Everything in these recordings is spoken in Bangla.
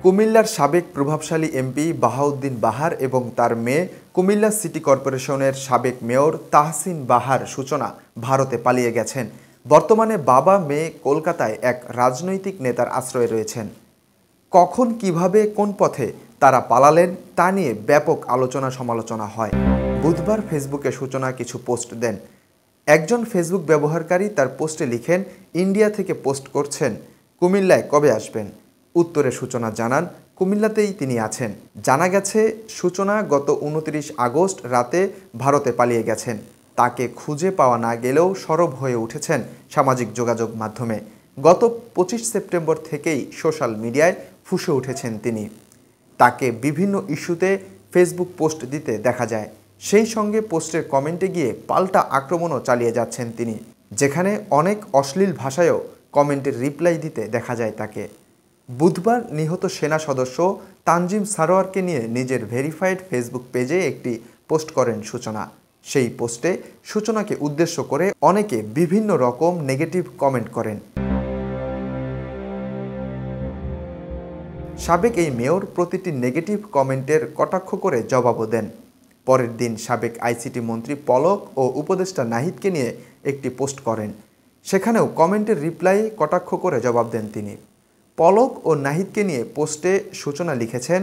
কুমিল্লার সাবেক প্রভাবশালী এমপি বাহাউদ্দিন বাহার এবং তার মেয়ে কুমিল্লা সিটি কর্পোরেশনের সাবেক মেয়র তাহসিন বাহার সূচনা ভারতে পালিয়ে গেছেন। বর্তমানে বাবা মেয়ে কলকাতায় এক রাজনৈতিক নেতার আশ্রয়ে রয়েছেন। কখন কিভাবে কোন পথে তারা পালালেন তা নিয়ে ব্যাপক আলোচনা সমালোচনা হয়। বুধবার ফেসবুকে সূচনা কিছু পোস্ট দেন। একজন ফেসবুক ব্যবহারকারী তার পোস্টে লিখেন, ইন্ডিয়া থেকে পোস্ট করছেন, কুমিল্লায় কবে আসবেন? উত্তরে সূচনা জানান, কুমিল্লাতেই তিনি আছেন। জানা গেছে সূচনা গত 29 আগস্ট রাতে ভারতে পালিয়ে গেছেন। তাকে খুঁজে পাওয়া না গেলেও সরব হয়ে উঠেছেন সামাজিক যোগাযোগ মাধ্যমে। গত 25 সেপ্টেম্বর থেকেই সোশ্যাল মিডিয়ায় ফুঁসে উঠেছেন তিনি। তাকে বিভিন্ন ইস্যুতে ফেসবুক পোস্ট দিতে দেখা যায়। সেই সঙ্গে পোস্টের কমেন্টে গিয়ে পাল্টা আক্রমণও চালিয়ে যাচ্ছেন তিনি, যেখানে অনেক অশ্লীল ভাষায়ও কমেন্টের রিপ্লাই দিতে দেখা যায় তাকে। বুধবার নিহত সেনা সদস্য তানজিম সারোয়ারকে নিয়ে নিজের ভেরিফাইড ফেসবুক পেজে একটি পোস্ট করেন সূচনা। সেই পোস্টে সূচনাকে উদ্দেশ্য করে অনেকে বিভিন্ন রকম নেগেটিভ কমেন্ট করেন। সাবেক এই মেয়র প্রতিটি নেগেটিভ কমেন্টের কটাক্ষ করে জবাবও দেন। পরের দিন সাবেক আইসিটি মন্ত্রী পলক ও উপদেষ্টা নাহিদকে নিয়ে একটি পোস্ট করেন। সেখানেও কমেন্টের রিপ্লাইয়ে কটাক্ষ করে জবাব দেন তিনি। পলক ও নাহিদকে নিয়ে পোস্টে সূচনা লিখেছেন,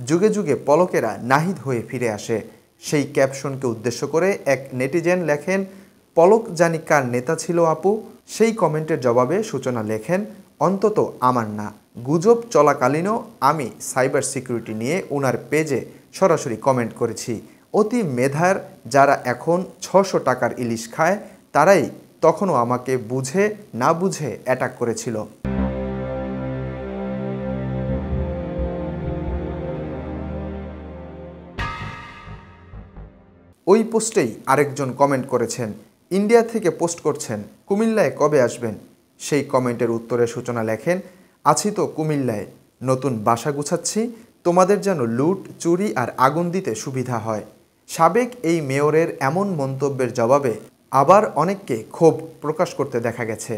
যুগে যুগে পলকেরা নাহিদ হয়ে ফিরে আসে। সেই ক্যাপশনকে উদ্দেশ্য করে এক নেটিজেন লেখেন, পলক জানি কার নেতা ছিল আপু। সেই কমেন্টের জবাবে সূচনা লেখেন, অন্তত আমার না। গুজব চলাকালীনও আমি সাইবার সিকিউরিটি নিয়ে ওনার পেজে সরাসরি কমেন্ট করেছি। অতি মেধার যারা এখন 600 টাকার ইলিশ খায় তারাই তখনও আমাকে বুঝে না বুঝে অ্যাটাক করেছিল। ওই পোস্টেই আরেকজন কমেন্ট করেছেন, ইন্ডিয়া থেকে পোস্ট করছেন, কুমিল্লায় কবে আসবেন? সেই কমেন্টের উত্তরে সূচনা লেখেন, আছি তো কুমিল্লায়, নতুন বাসা গুছাচ্ছি, তোমাদের যেন লুট, চুরি আর আগুন দিতে সুবিধা হয়। সাবেক এই মেয়রের এমন মন্তব্যের জবাবে আবার অনেককে ক্ষোভ প্রকাশ করতে দেখা গেছে।